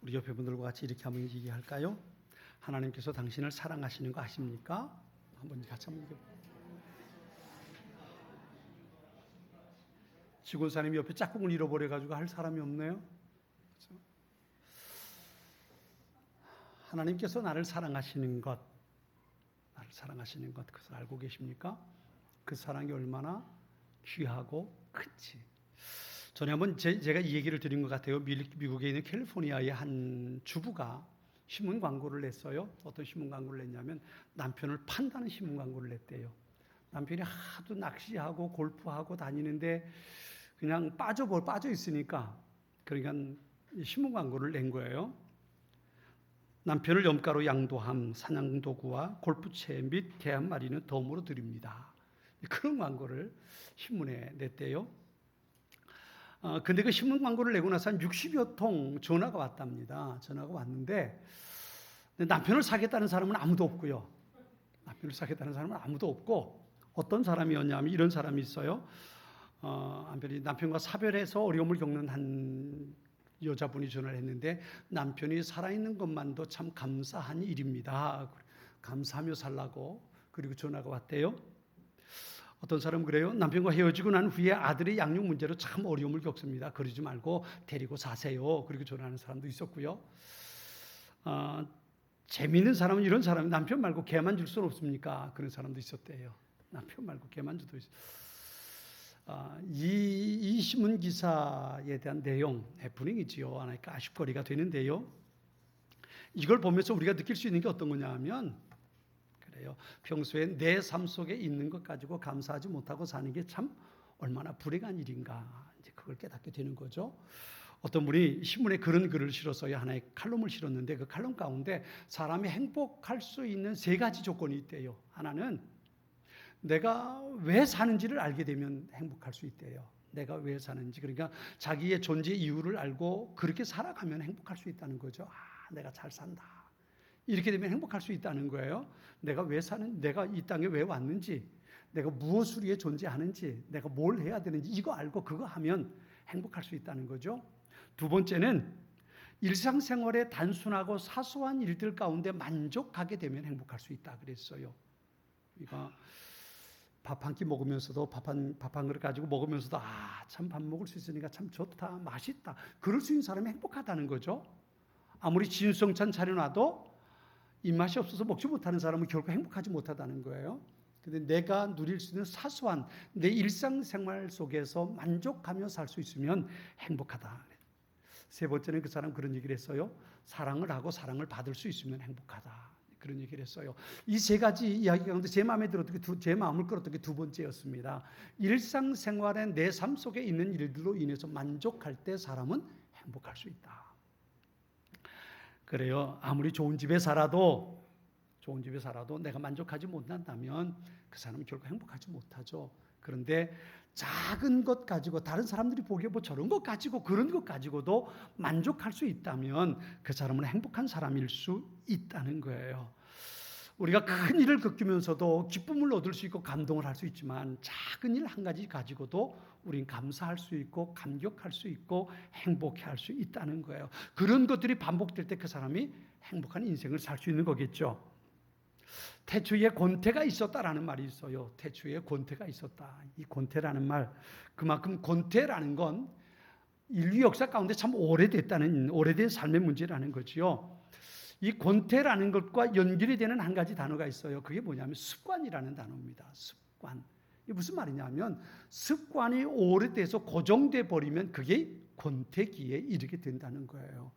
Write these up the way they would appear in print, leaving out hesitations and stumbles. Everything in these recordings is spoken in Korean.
우리 옆에 분들과 같이 이렇게 한번 얘기할까요? 하나님께서 당신을 사랑하시는 거 아십니까? 한번 같이 한번 얘기해볼까요? 죽은 사람이 옆에 짝꿍을 잃어버려가지고 할 사람이 없네요. 그렇죠? 하나님께서 나를 사랑하시는 것, 그것을 알고 계십니까? 그 사랑이 얼마나 귀하고 큰지. 전에 한번 제가 이 얘기를 드린 것 같아요. 미국에 있는 캘리포니아의 한 주부가 신문 광고를 냈어요. 어떤 신문 광고를 냈냐면 남편을 판다는 신문 광고를 냈대요. 남편이 하도 낚시하고 골프하고 다니는데 그냥 빠져 있으니까 그러니까 신문 광고를 낸 거예요. 남편을 염가로 양도함, 사냥도구와 골프채 및 개 한 마리는 덤으로 드립니다. 그런 광고를 신문에 냈대요. 근데 그 신문 광고를 내고 나서 한 60여 통 전화가 왔답니다. 전화가 왔는데 남편을 사겠다는 사람은 아무도 없고요. 남편을 사겠다는 사람은 아무도 없고 어떤 사람이었냐면 이런 사람이 있어요. 남편과 사별해서 어려움을 겪는 한 여자분이 전화를 했는데 남편이 살아있는 것만도 참 감사한 일입니다. 감사하며 살라고. 그리고 전화가 왔대요. 어떤 사람은 그래요. 남편과 헤어지고 난 후에 아들의 양육 문제로 참 어려움을 겪습니다. 그러지 말고 데리고 사세요. 그리고 전화하는 사람도 있었고요. 재미있는 사람은 이런 사람이 남편 말고 개만 줄 수는 없습니까? 그런 사람도 있었대요. 남편 말고 개만 줘도 있어요. 이 신문 기사에 대한 내용, 해프닝이지요. 하나니까 아쉽거리가 되는데요. 이걸 보면서 우리가 느낄 수 있는 게 어떤 거냐 하면 그래요. 평소에 내 삶 속에 있는 것 가지고 감사하지 못하고 사는 게 참 얼마나 불행한 일인가. 이제 그걸 깨닫게 되는 거죠. 어떤 분이 신문에 그런 글을 실었어요. 하나의 칼럼을 실었는데 그 칼럼 가운데 사람이 행복할 수 있는 3가지 조건이 있대요. 하나는 내가 왜 사는지를 알게 되면 행복할 수 있대요. 내가 왜 사는지, 그러니까 자기의 존재 이유를 알고 그렇게 살아가면 행복할 수 있다는 거죠. 내가 잘 산다. 이렇게 되면 행복할 수 있다는 거예요. 내가 이 땅에 왜 왔는지, 내가 무엇을 위해 존재하는지, 내가 뭘 해야 되는지 이거 알고 그거 하면 행복할 수 있다는 거죠. 2번째는 일상생활의 단순하고 사소한 일들 가운데 만족하게 되면 행복할 수 있다 그랬어요. 그러니까 밥 한 끼 먹으면서도 밥 한 그릇 가지고 먹으면서도 참 밥 먹을 수 있으니까 참 좋다, 맛있다. 그럴 수 있는 사람이 행복하다는 거죠. 아무리 진수성찬 차려놔도 입맛이 없어서 먹지 못하는 사람은 결코 행복하지 못하다는 거예요. 근데 내가 누릴 수 있는 사소한 내 일상생활 속에서 만족하며 살 수 있으면 행복하다. 3번째는 그 사람 그런 얘기를 했어요. 사랑을 하고 사랑을 받을 수 있으면 행복하다. 그런 얘기를 했어요. 이 3가지 이야기 가운데 제 마음을 끌었던 게 2번째였습니다. 일상생활에 내 삶 속에 있는 일들로 인해서 만족할 때 사람은 행복할 수 있다. 그래요. 아무리 좋은 집에 살아도 내가 만족하지 못한다면 그 사람은 결코 행복하지 못하죠. 그런데 작은 것 가지고 다른 사람들이 보기에 저런 것 가지고 그런 것 가지고도 만족할 수 있다면 그 사람은 행복한 사람일 수 있다는 거예요. 우리가 큰 일을 겪으면서도 기쁨을 얻을 수 있고 감동을 할 수 있지만 작은 일 한 가지 가지고도 우린 감사할 수 있고 감격할 수 있고 행복해할 수 있다는 거예요. 그런 것들이 반복될 때 그 사람이 행복한 인생을 살 수 있는 거겠죠. 태초에 권태가 있었다라는 말이 있어요. 태초에 권태가 있었다. 이 권태라는 말, 그만큼 권태라는 건 인류 역사 가운데 참 오래된 삶의 문제라는 거지요. 이 권태라는 것과 연결이 되는 한 가지 단어가 있어요. 그게 뭐냐면 습관이라는 단어입니다. 습관. 이게 무슨 말이냐면 습관이 오래돼서 고정돼 버리면 그게 권태기에 이르게 된다는 거예요.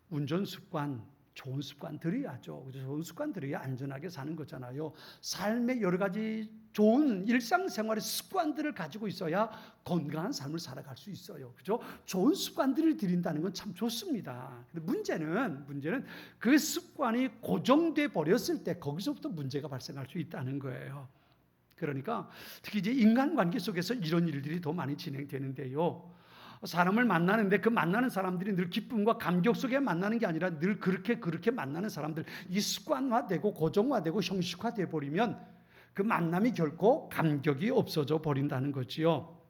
운전 습관, 좋은 습관 들여야죠. 좋은 습관 들여야 안전하게 사는 거잖아요. 삶의 여러 가지 좋은 일상생활의 습관들을 가지고 있어야 건강한 삶을 살아갈 수 있어요. 그죠? 좋은 습관들을 들인다는 건 참 좋습니다. 근데 문제는 그 습관이 고정돼 버렸을 때 거기서부터 문제가 발생할 수 있다는 거예요. 그러니까 특히 이제 인간관계 속에서 이런 일들이 더 많이 진행되는데요. 사람을 만나는데 그 만나는 사람들이 늘 기쁨과 감격 속에 만나는 게 아니라 늘 그렇게 만나는 사람들, 이 습관화되고 고정화되고 형식화돼 버리면 그 만남이 결코 감격이 없어져 버린다는 거지요.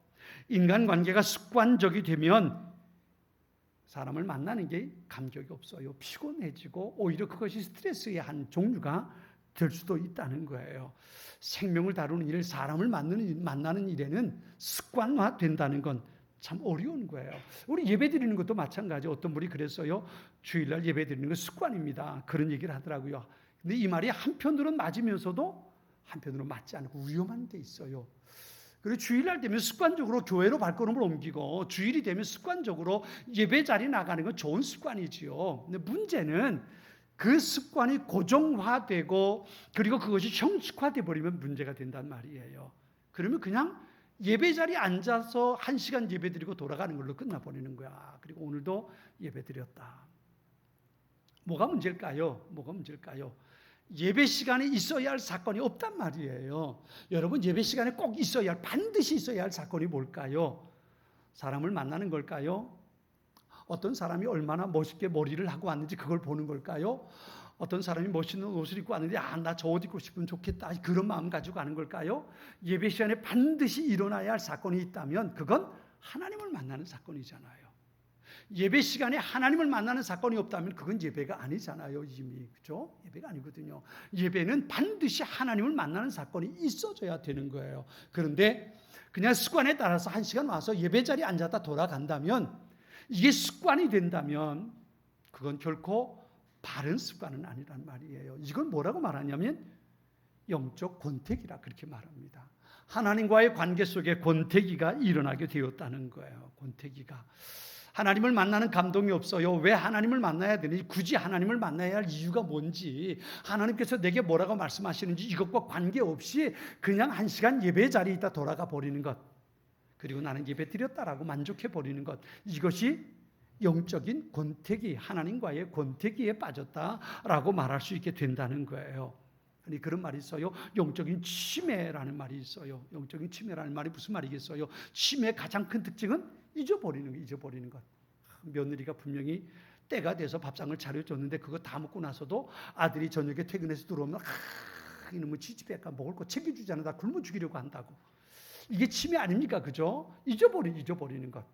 인간관계가 습관적이 되면 사람을 만나는 게 감격이 없어요. 피곤해지고 오히려 그것이 스트레스의 한 종류가 될 수도 있다는 거예요. 생명을 다루는 일, 사람을 만나는 일에는 습관화된다는 건 참 어려운 거예요. 우리 예배 드리는 것도 마찬가지. 어떤 분이 그랬어요. 주일날 예배 드리는 건 습관입니다. 그런 얘기를 하더라고요. 근데 이 말이 한편으로는 맞으면서도 한편으로는 맞지 않고 위험한 데 있어요. 그리고 주일날 되면 습관적으로 교회로 발걸음을 옮기고 주일이 되면 습관적으로 예배 자리 나가는 건 좋은 습관이지요. 근데 문제는 그 습관이 고정화되고 그리고 그것이 형식화돼 버리면 문제가 된단 말이에요. 그러면 그냥 예배 자리에 앉아서 1시간 예배 드리고 돌아가는 걸로 끝나버리는 거야. 그리고 오늘도 예배 드렸다. 뭐가 문제일까요? 뭐가 문제일까요? 예배 시간에 있어야 할 사건이 없단 말이에요. 여러분, 예배 시간에 꼭 있어야 할, 반드시 있어야 할 사건이 뭘까요? 사람을 만나는 걸까요? 어떤 사람이 얼마나 멋있게 머리를 하고 왔는지 그걸 보는 걸까요? 어떤 사람이 멋있는 옷을 입고 왔는데 나 저 옷 입고 싶으면 좋겠다, 그런 마음 가지고 가는 걸까요? 예배 시간에 반드시 일어나야 할 사건이 있다면 그건 하나님을 만나는 사건이잖아요. 예배 시간에 하나님을 만나는 사건이 없다면 그건 예배가 아니잖아요. 이미, 그렇죠? 예배가 아니거든요. 예배는 반드시 하나님을 만나는 사건이 있어져야 되는 거예요. 그런데 그냥 습관에 따라서 1시간 와서 예배 자리에 앉았다 돌아간다면, 이게 습관이 된다면 그건 결코 바른 습관은 아니란 말이에요. 이건 뭐라고 말하냐면 영적 권태기라 그렇게 말합니다. 하나님과의 관계 속에 권태기가 일어나게 되었다는 거예요. 권태기가. 하나님을 만나는 감동이 없어요. 왜 하나님을 만나야 되는지, 굳이 하나님을 만나야 할 이유가 뭔지, 하나님께서 내게 뭐라고 말씀하시는지 이것과 관계없이 그냥 1시간 예배 자리에 있다 돌아가 버리는 것, 그리고 나는 예배 드렸다라고 만족해 버리는 것, 이것이 영적인 권태기, 하나님과의 권태기에 빠졌다라고 말할 수 있게 된다는 거예요. 그런 말이 있어요. 영적인 치매라는 말이 있어요. 영적인 치매라는 말이 무슨 말이겠어요? 치매의 가장 큰 특징은 잊어버리는 것. 며느리가 분명히 때가 돼서 밥상을 차려줬는데 그거 다 먹고 나서도 아들이 저녁에 퇴근해서 들어오면 이놈의 지지배가 먹을 거 챙겨주지 않아, 다 굶어 죽이려고 한다고. 이게 치매 아닙니까? 그죠? 잊어버리는 것.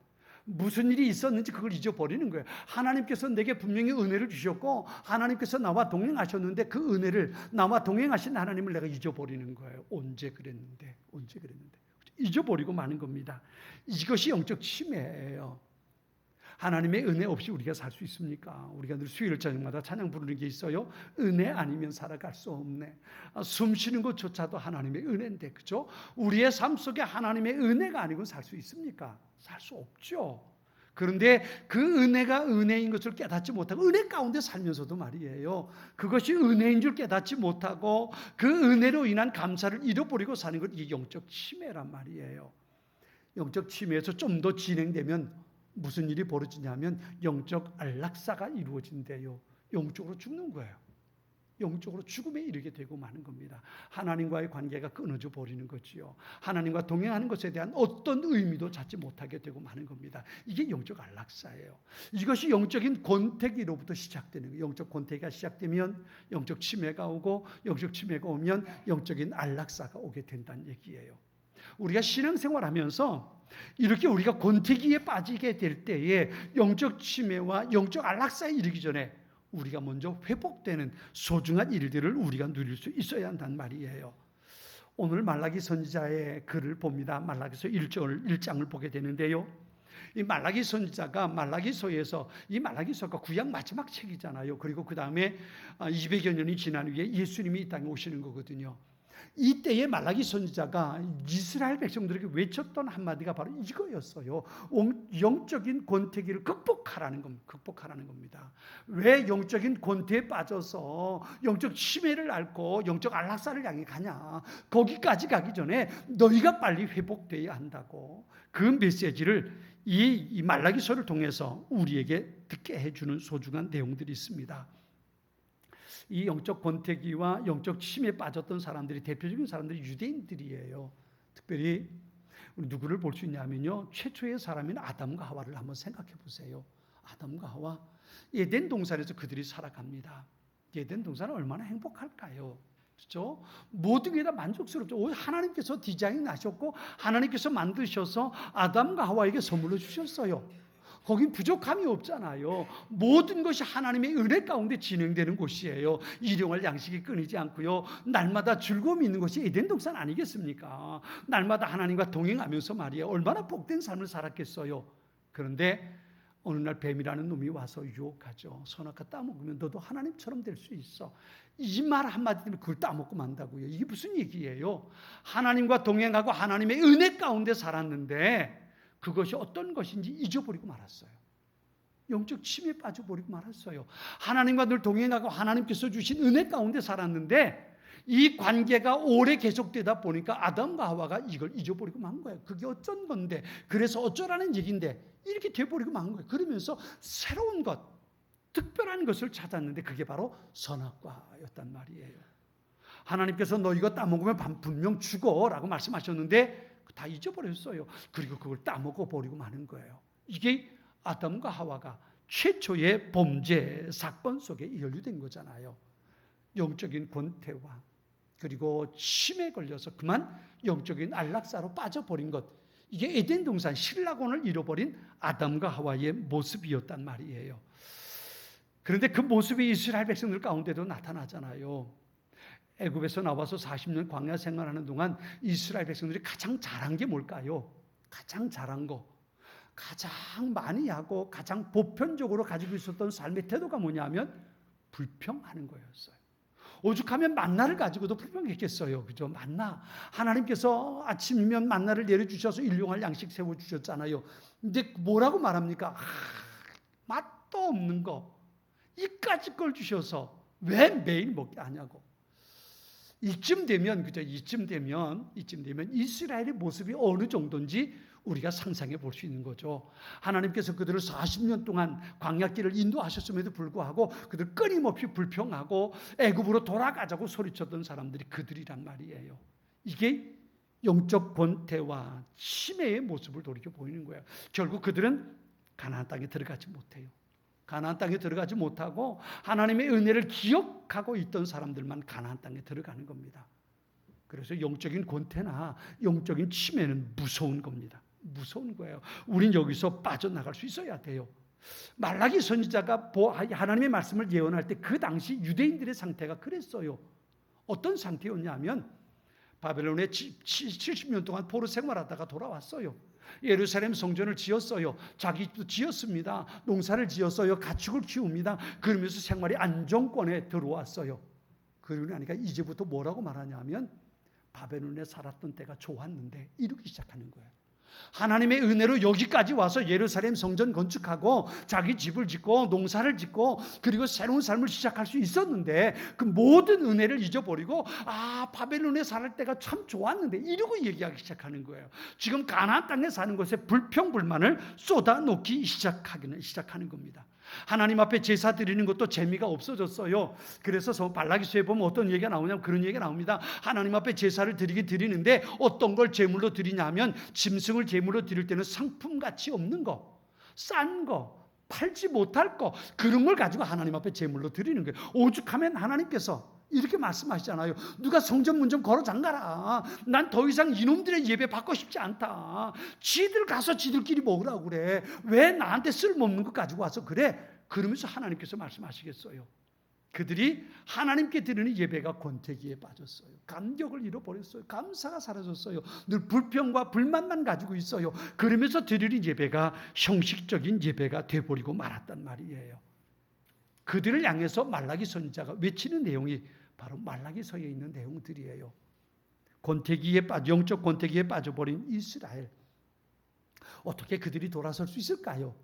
무슨 일이 있었는지 그걸 잊어버리는 거예요. 하나님께서 내게 분명히 은혜를 주셨고 하나님께서 나와 동행하셨는데 그 은혜를, 나와 동행하신 하나님을 내가 잊어버리는 거예요. 언제 그랬는데 잊어버리고 마는 겁니다. 이것이 영적 치매예요. 하나님의 은혜 없이 우리가 살 수 있습니까? 우리가 늘 수요일 저녁마다 찬양 부르는 게 있어요. 은혜 아니면 살아갈 수 없네. 숨 쉬는 것조차도 하나님의 은혜인데, 그죠? 우리의 삶 속에 하나님의 은혜가 아니고 살 수 있습니까? 살 수 없죠. 그런데 그 은혜가 은혜인 것을 깨닫지 못하고 은혜 가운데 살면서도 말이에요, 그것이 은혜인 줄 깨닫지 못하고 그 은혜로 인한 감사를 잃어버리고 사는 것, 이게 영적 치매란 말이에요. 영적 치매에서 좀 더 진행되면 무슨 일이 벌어지냐면 영적 안락사가 이루어진대요. 영적으로 죽는 거예요. 영적으로 죽음에 이르게 되고 마는 겁니다. 하나님과의 관계가 끊어져 버리는 거지요. 하나님과 동행하는 것에 대한 어떤 의미도 찾지 못하게 되고 마는 겁니다. 이게 영적 안락사예요. 이것이 영적인 권태기로부터 시작되는 거예요. 영적 권태기가 시작되면 영적 치매가 오고, 영적 치매가 오면 영적인 안락사가 오게 된다는 얘기예요. 우리가 신앙생활하면서 이렇게 우리가 권태기에 빠지게 될 때에 영적 치매와 영적 안락사에 이르기 전에 우리가 먼저 회복되는 소중한 일들을 우리가 누릴 수 있어야 한다는 말이에요. 오늘 말라기 선지자의 글을 봅니다. 말라기서 1장을 보게 되는데요, 이 말라기 선지자가 말라기서에서, 이 말라기서가 구약 마지막 책이잖아요. 그리고 그 다음에 200여 년이 지난 후에 예수님이 이 땅에 오시는 거거든요. 이때의 말라기 선지자가 이스라엘 백성들에게 외쳤던 한마디가 바로 이거였어요. 영적인 권태기를 극복하라는 겁니다. 왜 영적인 권태에 빠져서 영적 치매를 앓고 영적 안락사를 향해 가냐? 거기까지 가기 전에 너희가 빨리 회복되어야 한다고, 그 메시지를 이 말라기서를 통해서 우리에게 듣게 해주는 소중한 내용들이 있습니다. 이 영적 권태기와 영적 치매에 빠졌던 사람들이, 대표적인 사람들이 유대인들이에요. 특별히 누구를 볼 수 있냐면요, 최초의 사람인 아담과 하와를 한번 생각해 보세요. 아담과 하와, 에덴 동산에서 그들이 살아갑니다. 에덴 동산은 얼마나 행복할까요? 그렇죠? 모든 게 다 만족스럽죠. 하나님께서 디자인하셨고 하나님께서 만드셔서 아담과 하와에게 선물로 주셨어요. 거긴 부족함이 없잖아요. 모든 것이 하나님의 은혜 가운데 진행되는 곳이에요. 일용할 양식이 끊이지 않고요. 날마다 즐거움이 있는 것이 에덴 동산 아니겠습니까? 날마다 하나님과 동행하면서 말이에요. 얼마나 복된 삶을 살았겠어요. 그런데 어느 날 뱀이라는 놈이 와서 유혹하죠. 선악과 따먹으면 너도 하나님처럼 될 수 있어. 이 말 한마디 때문에 그걸 따먹고 만다고요. 이게 무슨 얘기예요? 하나님과 동행하고 하나님의 은혜 가운데 살았는데 그것이 어떤 것인지 잊어버리고 말았어요. 영적 침해에 빠져버리고 말았어요. 하나님과 늘 동행하고 하나님께서 주신 은혜 가운데 살았는데 이 관계가 오래 계속되다 보니까 아담과 하와가 이걸 잊어버리고 만 거예요. 그게 어쩐 건데, 그래서 어쩌라는 얘기인데 이렇게 돼버리고 만 거예요. 그러면서 새로운 것, 특별한 것을 찾았는데 그게 바로 선악과였단 말이에요. 하나님께서 너 이거 따먹으면 분명 죽어라고 말씀하셨는데 다 잊어버렸어요. 그리고 그걸 따먹어 버리고 마는 거예요. 이게 아담과 하와가 최초의 범죄 사건 속에 연루된 거잖아요. 영적인 권태와 그리고 침에 걸려서 그만 영적인 안락사로 빠져버린 것, 이게 에덴 동산 신라곤을 잃어버린 아담과 하와의 모습이었단 말이에요. 그런데 그 모습이 이스라엘 백성들 가운데도 나타나잖아요. 애굽에서 나와서 40년 광야 생활하는 동안 이스라엘 백성들이 가장 잘한 게 뭘까요? 가장 잘한 거, 가장 많이 하고 가장 보편적으로 가지고 있었던 삶의 태도가 뭐냐면 불평하는 거였어요. 오죽하면 만나를 가지고도 불평했겠어요. 그죠? 만나. 하나님께서 아침이면 만나를 내려주셔서 일용할 양식 세워주셨잖아요. 근데 뭐라고 말합니까? 맛도 없는 거. 이까짓 걸 주셔서 왜 매일 먹게 하냐고. 이쯤 되면 이스라엘의 모습이 어느 정도인지 우리가 상상해 볼 수 있는 거죠. 하나님께서 그들을 40년 동안 광야길을 인도하셨음에도 불구하고 그들 끊임없이 불평하고 애굽으로 돌아가자고 소리쳤던 사람들이 그들이란 말이에요. 이게 영적 권태와 침해의 모습을 돌이켜 보이는 거예요. 결국 그들은 가나안 땅에 들어가지 못해요. 가나안 땅에 들어가지 못하고 하나님의 은혜를 기억하고 있던 사람들만 가나안 땅에 들어가는 겁니다. 그래서 영적인 권태나 영적인 침해는 무서운 겁니다. 무서운 거예요. 우린 여기서 빠져나갈 수 있어야 돼요. 말라기 선지자가 하나님의 말씀을 예언할 때 그 당시 유대인들의 상태가 그랬어요. 어떤 상태였냐면 바벨론에 70년 동안 포로 생활하다가 돌아왔어요. 예루살렘 성전을 지었어요. 자기도 지었습니다. 농사를 지었어요. 가축을 키웁니다. 그러면서 생활이 안정권에 들어왔어요. 그러고 나니까 이제부터 뭐라고 말하냐면 바벨론에 살았던 때가 좋았는데 이러기 시작하는 거예요. 하나님의 은혜로 여기까지 와서 예루살렘 성전 건축하고 자기 집을 짓고 농사를 짓고 그리고 새로운 삶을 시작할 수 있었는데 그 모든 은혜를 잊어버리고 바벨론에 살 때가 참 좋았는데 이러고 얘기하기 시작하는 거예요. 지금 가나안 땅에 사는 것에 불평불만을 쏟아놓기 시작하는 겁니다. 하나님 앞에 제사 드리는 것도 재미가 없어졌어요. 그래서 발라기서에 보면 어떤 얘기가 나오냐면 그런 얘기가 나옵니다. 하나님 앞에 제사를 드리는데 어떤 걸 제물로 드리냐면 짐승을 제물로 드릴 때는 상품가치 없는 거, 싼 거, 팔지 못할 거, 그런 걸 가지고 하나님 앞에 제물로 드리는 거예요. 오죽하면 하나님께서 이렇게 말씀하시잖아요. 누가 성전 문 좀 걸어 잠가라. 난 더 이상 이놈들의 예배 받고 싶지 않다. 지들 가서 지들끼리 먹으라고 그래. 왜 나한테 쓸모없는 거 가지고 와서 그래? 그러면서 하나님께서 말씀하시겠어요. 그들이 하나님께 드리는 예배가 권태기에 빠졌어요. 감격을 잃어버렸어요. 감사가 사라졌어요. 늘 불평과 불만만 가지고 있어요. 그러면서 드리는 예배가 형식적인 예배가 돼버리고 말았단 말이에요. 그들을 향해서 말라기 선지자가 외치는 내용이 바로 말라기서에 있는 내용들이에요. 영적 권태기에 빠져버린 이스라엘. 어떻게 그들이 돌아설 수 있을까요?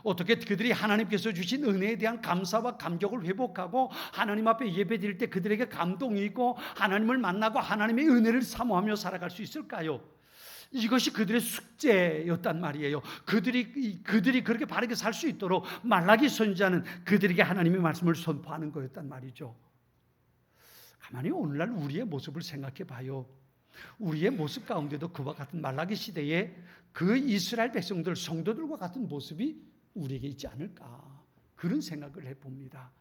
어떻게 그들이 하나님께서 주신 은혜에 대한 감사와 감격을 회복하고 하나님 앞에 예배 드릴 때 그들에게 감동이 있고 하나님을 만나고 하나님의 은혜를 사모하며 살아갈 수 있을까요? 이것이 그들의 숙제였단 말이에요. 그들이 그렇게 바르게 살 수 있도록 말라기 선지자는 그들에게 하나님의 말씀을 선포하는 거였단 말이죠. 가만히 오늘날 우리의 모습을 생각해 봐요. 우리의 모습 가운데도 그와 같은 말라기 시대에 그 이스라엘 백성들, 성도들과 같은 모습이 우리에게 있지 않을까, 그런 생각을 해봅니다.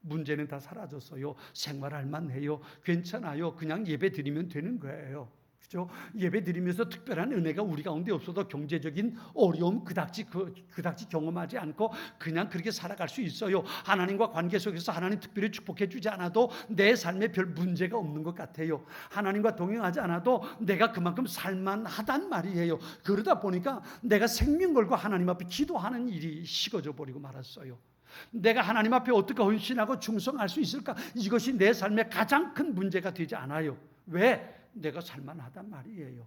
문제는 다 사라졌어요. 생활할 만해요. 괜찮아요. 그냥 예배 드리면 되는 거예요. 그죠? 예배 드리면서 특별한 은혜가 우리 가운데 없어도 경제적인 어려움 그닥지 경험하지 않고 그냥 그렇게 살아갈 수 있어요. 하나님과 관계 속에서 하나님 특별히 축복해 주지 않아도 내 삶에 별 문제가 없는 것 같아요. 하나님과 동행하지 않아도 내가 그만큼 살만하단 말이에요. 그러다 보니까 내가 생명 걸고 하나님 앞에 기도하는 일이 식어져 버리고 말았어요. 내가 하나님 앞에 어떻게 헌신하고 충성할 수 있을까? 이것이 내 삶의 가장 큰 문제가 되지 않아요. 왜? 내가 살만하단 말이에요.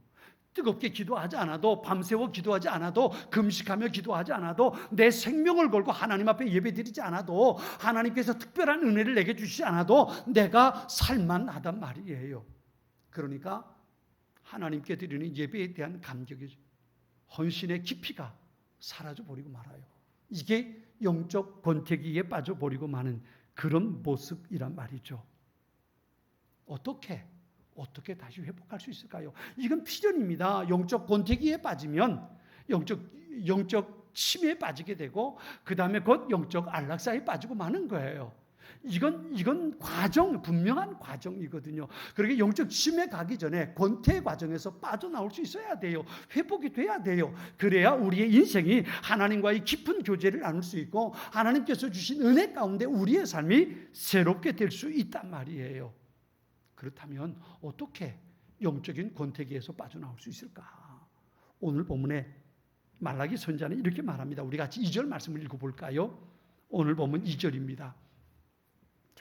뜨겁게 기도하지 않아도, 밤새워 기도하지 않아도, 금식하며 기도하지 않아도, 내 생명을 걸고 하나님 앞에 예배드리지 않아도, 하나님께서 특별한 은혜를 내게 주시지 않아도 내가 살만하단 말이에요. 그러니까 하나님께 드리는 예배에 대한 감격이, 헌신의 깊이가 사라져버리고 말아요. 이게 영적 권태기에 빠져버리고 마는 그런 모습이란 말이죠. 어떻게 다시 회복할 수 있을까요? 이건 필연입니다. 영적 권태기에 빠지면 영적 침해에 빠지게 되고 그 다음에 곧 영적 안락사에 빠지고 마는 거예요. 이건 분명한 과정이거든요. 그러게 영적 침해 가기 전에 권태 과정에서 빠져나올 수 있어야 돼요. 회복이 돼야 돼요. 그래야 우리의 인생이 하나님과의 깊은 교제를 나눌 수 있고 하나님께서 주신 은혜 가운데 우리의 삶이 새롭게 될 수 있단 말이에요. 그렇다면 어떻게 영적인 권태기에서 빠져나올 수 있을까? 오늘 본문에 말라기 선지자는 이렇게 말합니다. 우리 같이 2절 말씀을 읽어볼까요? 오늘 본문 2절입니다.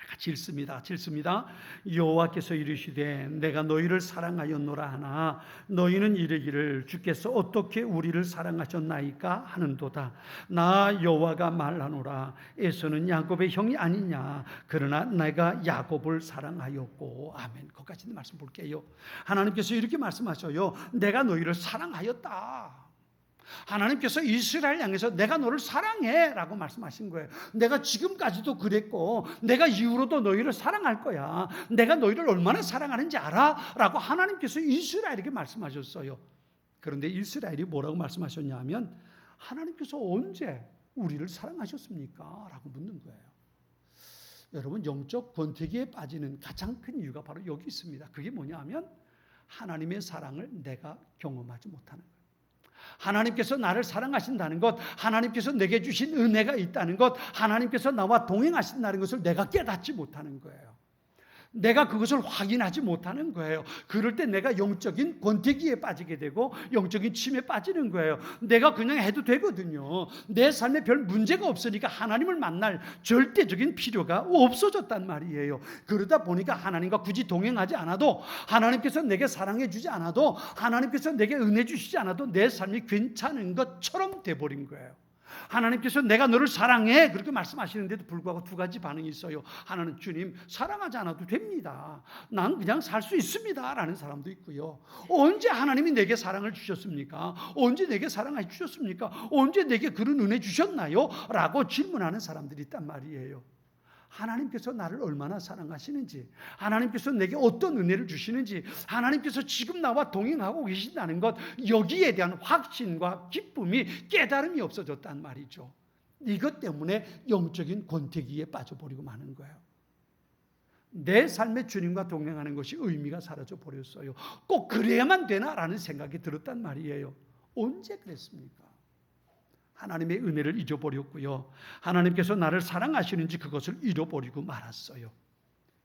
같이 읽습니다. 여호와께서 이르시되 내가 너희를 사랑하였노라 하나 너희는 이르기를 주께서 어떻게 우리를 사랑하셨나이까 하는도다. 나 여호와가 말하노라 에서는 야곱의 형이 아니냐 그러나 내가 야곱을 사랑하였고. 아멘. 거기까지 있는 말씀 볼게요. 하나님께서 이렇게 말씀하셔요. 내가 너희를 사랑하였다. 하나님께서 이스라엘 향해서 내가 너를 사랑해 라고 말씀하신 거예요. 내가 지금까지도 그랬고 내가 이후로도 너희를 사랑할 거야. 내가 너희를 얼마나 사랑하는지 알아? 라고 하나님께서 이스라엘에게 말씀하셨어요. 그런데 이스라엘이 뭐라고 말씀하셨냐 하면 하나님께서 언제 우리를 사랑하셨습니까? 라고 묻는 거예요. 여러분, 영적 권태기에 빠지는 가장 큰 이유가 바로 여기 있습니다. 그게 뭐냐 하면 하나님의 사랑을 내가 경험하지 못하는 거예요. 하나님께서 나를 사랑하신다는 것, 하나님께서 내게 주신 은혜가 있다는 것, 하나님께서 나와 동행하신다는 것을 내가 깨닫지 못하는 거예요. 내가 그것을 확인하지 못하는 거예요. 그럴 때 내가 영적인 권태기에 빠지게 되고 영적인 침에 빠지는 거예요. 내가 그냥 해도 되거든요. 내 삶에 별 문제가 없으니까 하나님을 만날 절대적인 필요가 없어졌단 말이에요. 그러다 보니까 하나님과 굳이 동행하지 않아도, 하나님께서 내게 사랑해 주지 않아도, 하나님께서 내게 은혜 주시지 않아도 내 삶이 괜찮은 것처럼 돼버린 거예요. 하나님께서 내가 너를 사랑해 그렇게 말씀하시는데도 불구하고 두 가지 반응이 있어요. 하나는 주님 사랑하지 않아도 됩니다. 난 그냥 살 수 있습니다 라는 사람도 있고요. 언제 하나님이 내게 사랑을 주셨습니까? 언제 내게 사랑해 주셨습니까? 언제 내게 그런 은혜 주셨나요? 라고 질문하는 사람들이 있단 말이에요. 하나님께서 나를 얼마나 사랑하시는지, 하나님께서 내게 어떤 은혜를 주시는지, 하나님께서 지금 나와 동행하고 계신다는 것, 여기에 대한 확신과 기쁨이, 깨달음이 없어졌단 말이죠. 이것 때문에 영적인 권태기에 빠져버리고 마는 거예요. 내 삶의 주님과 동행하는 것이 의미가 사라져 버렸어요. 꼭 그래야만 되나라는 생각이 들었단 말이에요. 언제 그랬습니까? 하나님의 은혜를 잊어버렸고요. 하나님께서 나를 사랑하시는지 그것을 잃어버리고 말았어요.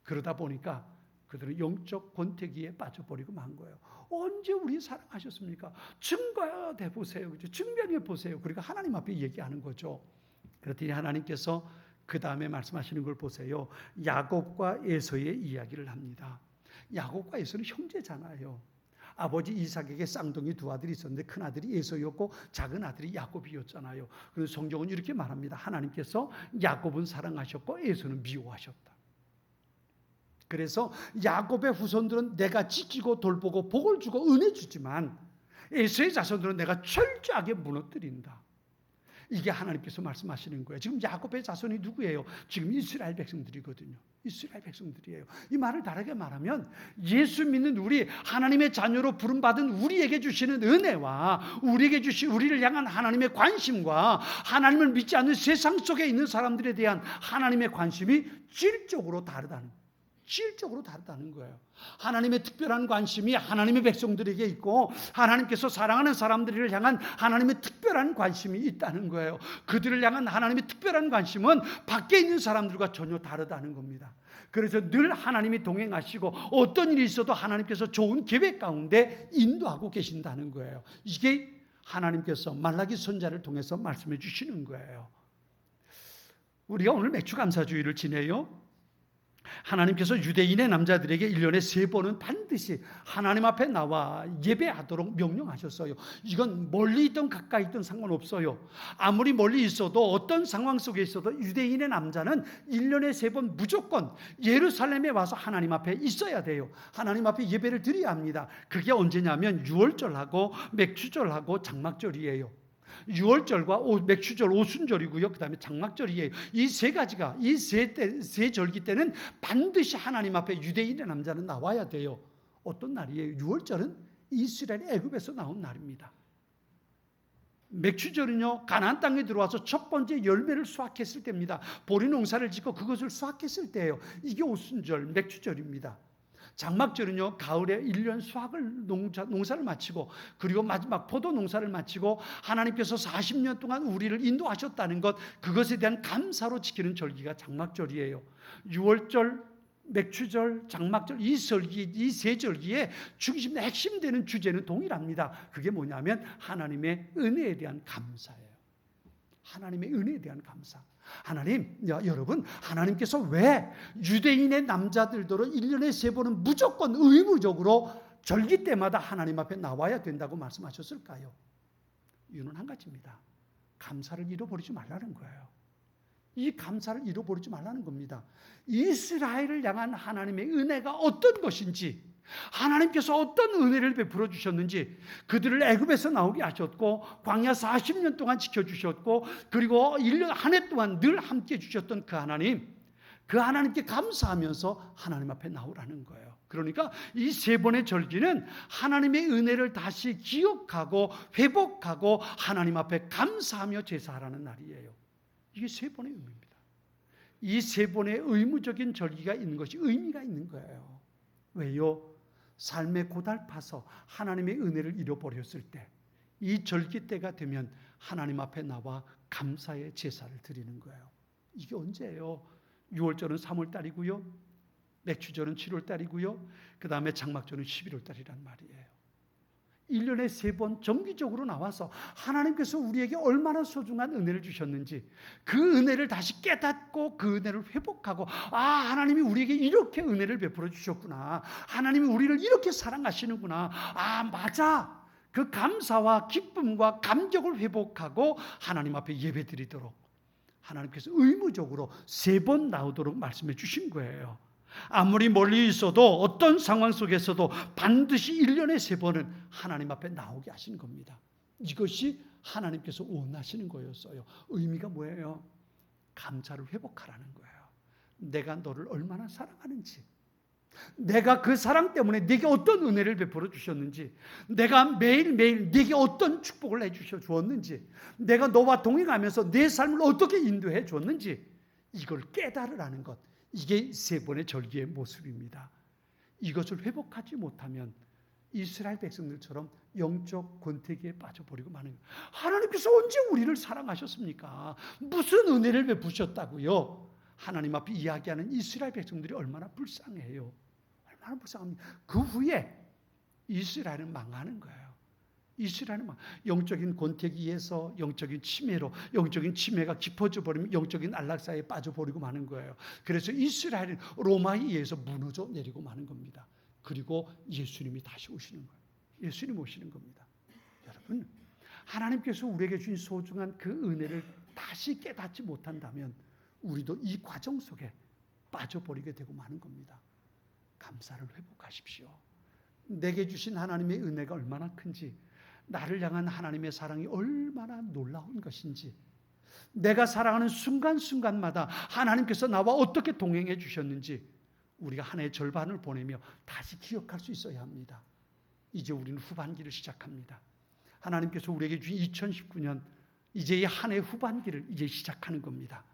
그러다 보니까 그들은 영적 권태기에 빠져버리고 만 거예요. 언제 우리 사랑하셨습니까? 증거해 보세요. 증명해 보세요. 그러니까 하나님 앞에 얘기하는 거죠. 그랬더니 하나님께서 그 다음에 말씀하시는 걸 보세요. 야곱과 에서의 이야기를 합니다. 야곱과 에서는 형제잖아요. 아버지 이삭에게 쌍둥이 두 아들이 있었는데 큰 아들이 에서였고 작은 아들이 야곱이었잖아요. 그래서 성경은 이렇게 말합니다. 하나님께서 야곱은 사랑하셨고 에서는 미워하셨다. 그래서 야곱의 후손들은 내가 지키고 돌보고 복을 주고 은혜 주지만 에서의 자손들은 내가 철저하게 무너뜨린다. 이게 하나님께서 말씀하시는 거예요. 지금 야곱의 자손이 누구예요? 지금 이스라엘 백성들이거든요. 이스라엘 백성들이에요. 이 말을 다르게 말하면 예수 믿는 우리, 하나님의 자녀로 부름받은 우리에게 주시는 은혜와 우리를 향한 하나님의 관심과 하나님을 믿지 않는 세상 속에 있는 사람들에 대한 하나님의 관심이 질적으로 다르다는 거예요. 질적으로 다르다는 거예요. 하나님의 특별한 관심이 하나님의 백성들에게 있고 하나님께서 사랑하는 사람들을 향한 하나님의 특별한 관심이 있다는 거예요. 그들을 향한 하나님의 특별한 관심은 밖에 있는 사람들과 전혀 다르다는 겁니다. 그래서 늘 하나님이 동행하시고 어떤 일이 있어도 하나님께서 좋은 계획 가운데 인도하고 계신다는 거예요. 이게 하나님께서 말라기 선지자를 통해서 말씀해 주시는 거예요. 우리가 오늘 맥주감사주의를 지내요. 하나님께서 유대인의 남자들에게 1년에 3번은 반드시 하나님 앞에 나와 예배하도록 명령하셨어요. 이건 멀리 있든 가까이 있든 상관없어요. 아무리 멀리 있어도 어떤 상황 속에 있어도 유대인의 남자는 1년에 3번 무조건 예루살렘에 와서 하나님 앞에 있어야 돼요. 하나님 앞에 예배를 드려야 합니다. 그게 언제냐면 유월절하고 맥주절하고 장막절이에요. 유월절과 맥주절, 오순절이고요. 그 다음에 장막절이에요. 이 세 가지가, 이 세 절기 때는 반드시 하나님 앞에 유대인의 남자는 나와야 돼요. 어떤 날이에요? 유월절은 이스라엘이 애굽에서 나온 날입니다. 맥주절은요, 가나안 땅에 들어와서 첫 번째 열매를 수확했을 때입니다. 보리 농사를 짓고 그것을 수확했을 때예요. 이게 오순절, 맥주절입니다. 장막절은요, 가을에 1년 수확을 농사를 마치고 그리고 마지막 포도 농사를 마치고 하나님께서 40년 동안 우리를 인도하셨다는 것, 그것에 대한 감사로 지키는 절기가 장막절이에요. 유월절, 맥주절, 장막절, 이 세 절기의 중심, 핵심되는 주제는 동일합니다. 그게 뭐냐면 하나님의 은혜에 대한 감사예요. 하나님의 은혜에 대한 감사. 하나님, 여러분, 하나님께서 왜 유대인의 남자들도록 1년에 3번은 무조건 의무적으로 절기 때마다 하나님 앞에 나와야 된다고 말씀하셨을까요? 이유는 한 가지입니다. 감사를 잃어버리지 말라는 거예요. 이 감사를 잃어버리지 말라는 겁니다. 이스라엘을 향한 하나님의 은혜가 어떤 것인지, 하나님께서 어떤 은혜를 베풀어 주셨는지, 그들을 애굽에서 나오게 하셨고 광야 40년 동안 지켜주셨고 그리고 1년 한 해 동안 늘 함께 주셨던 그 하나님께 감사하면서 하나님 앞에 나오라는 거예요. 그러니까 이 3번의 절기는 하나님의 은혜를 다시 기억하고 회복하고 하나님 앞에 감사하며 제사하라는 날이에요. 이게 3번의 의미입니다. 이 3번의 의무적인 절기가 있는 것이 의미가 있는 거예요. 왜요? 삶에 고달파서 하나님의 은혜를 잃어버렸을 때, 이 절기 때가 되면 하나님 앞에 나와 감사의 제사를 드리는 거예요. 이게 언제예요? 6월절은 3월달이고요. 맥주절은 7월달이고요. 그 다음에 장막절은 11월달이란 말이에요. 1년에 3번 정기적으로 나와서 하나님께서 우리에게 얼마나 소중한 은혜를 주셨는지 그 은혜를 다시 깨닫고 그 은혜를 회복하고, 하나님이 우리에게 이렇게 은혜를 베풀어 주셨구나, 하나님이 우리를 이렇게 사랑하시는구나, 맞아, 그 감사와 기쁨과 감격을 회복하고 하나님 앞에 예배드리도록 하나님께서 의무적으로 3번 나오도록 말씀해 주신 거예요. 아무리 멀리 있어도 어떤 상황 속에서도 반드시 1년에 3번은 하나님 앞에 나오게 하신 겁니다. 이것이 하나님께서 원하시는 거였어요. 의미가 뭐예요? 감사를 회복하라는 거예요. 내가 너를 얼마나 사랑하는지, 내가 그 사랑 때문에 네게 어떤 은혜를 베풀어 주셨는지, 내가 매일매일 네게 어떤 축복을 해주셔 주었는지, 내가 너와 동행하면서 내 삶을 어떻게 인도해 줬는지, 이걸 깨달으라는 것, 이게 3번의 절기의 모습입니다. 이것을 회복하지 못하면 이스라엘 백성들처럼 영적 권태기에 빠져버리고 마는 거예요. 하나님께서 언제 우리를 사랑하셨습니까? 무슨 은혜를 베푸셨다고요? 하나님 앞에 이야기하는 이스라엘 백성들이 얼마나 불쌍해요. 얼마나 불쌍합니까? 그 후에 이스라엘은 망하는 거예요. 이스라엘은 영적인 권태기에서 영적인 침해로, 영적인 침해가 깊어져 버리면 영적인 안락사에 빠져버리고 마는 거예요. 그래서 이스라엘은 로마에 의해서 무너져 내리고 마는 겁니다. 그리고 예수님이 다시 오시는 거예요. 예수님 오시는 겁니다. 여러분, 하나님께서 우리에게 주신 소중한 그 은혜를 다시 깨닫지 못한다면 우리도 이 과정 속에 빠져버리게 되고 마는 겁니다. 감사를 회복하십시오. 내게 주신 하나님의 은혜가 얼마나 큰지, 나를 향한 하나님의 사랑이 얼마나 놀라운 것인지, 내가 사랑하는 순간순간마다 하나님께서 나와 어떻게 동행해 주셨는지 우리가 한 해의 절반을 보내며 다시 기억할 수 있어야 합니다. 이제 우리는 후반기를 시작합니다. 하나님께서 우리에게 주신 2019년, 이제 이 한 해 후반기를 이제 시작하는 겁니다.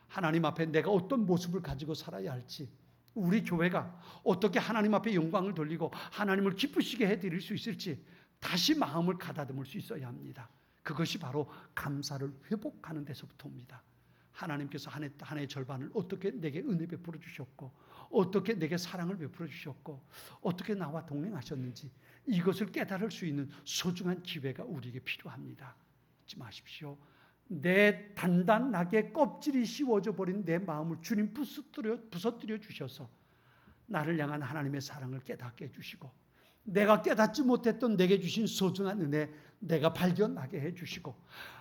하나님 앞에 내가 어떤 모습을 가지고 살아야 할지, 우리 교회가 어떻게 하나님 앞에 영광을 돌리고 하나님을 기쁘시게 해드릴 수 있을지 다시 마음을 가다듬을 수 있어야 합니다. 그것이 바로 감사를 회복하는 데서부터 옵니다. 하나님께서 한 해의 절반을 어떻게 내게 은혜 베풀어 주셨고, 어떻게 내게 사랑을 베풀어 주셨고, 어떻게 나와 동행하셨는지 이것을 깨달을 수 있는 소중한 기회가 우리에게 필요합니다. 잊지 마십시오. 내 단단하게 껍질이 씌워져 버린 내 마음을 주님 부서뜨려 주셔서 나를 향한 하나님의 사랑을 깨닫게 해주시고, 내가 깨닫지 못했던 내게 주신 소중한 은혜 내가 발견하게 해주시고,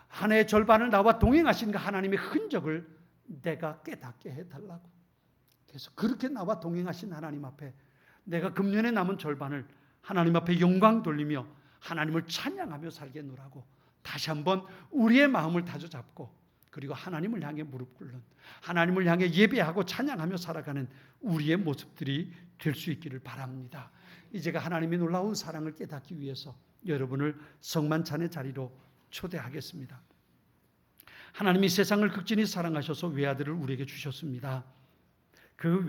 한 해의 절반을 나와 동행하신 그 하나님의 흔적을 내가 깨닫게 해달라고. 그래서 그렇게 나와 동행하신 하나님 앞에 내가 금년에 남은 절반을 하나님 앞에 영광 돌리며 하나님을 찬양하며 살겠노라고 다시 한번 우리의 마음을 다져잡고, 그리고 하나님을 향해 무릎 꿇는, 하나님을 향해 예배하고 찬양하며 살아가는 우리의 모습들이 될 수 있기를 바랍니다. 이제가 하나님의 놀라운 사랑을 깨닫기 위해서 여러분을 성만찬의 자리로 초대하겠습니다. 하나님이 세상을 극진히 사랑하셔서 외아들을 우리에게 주셨습니다. 그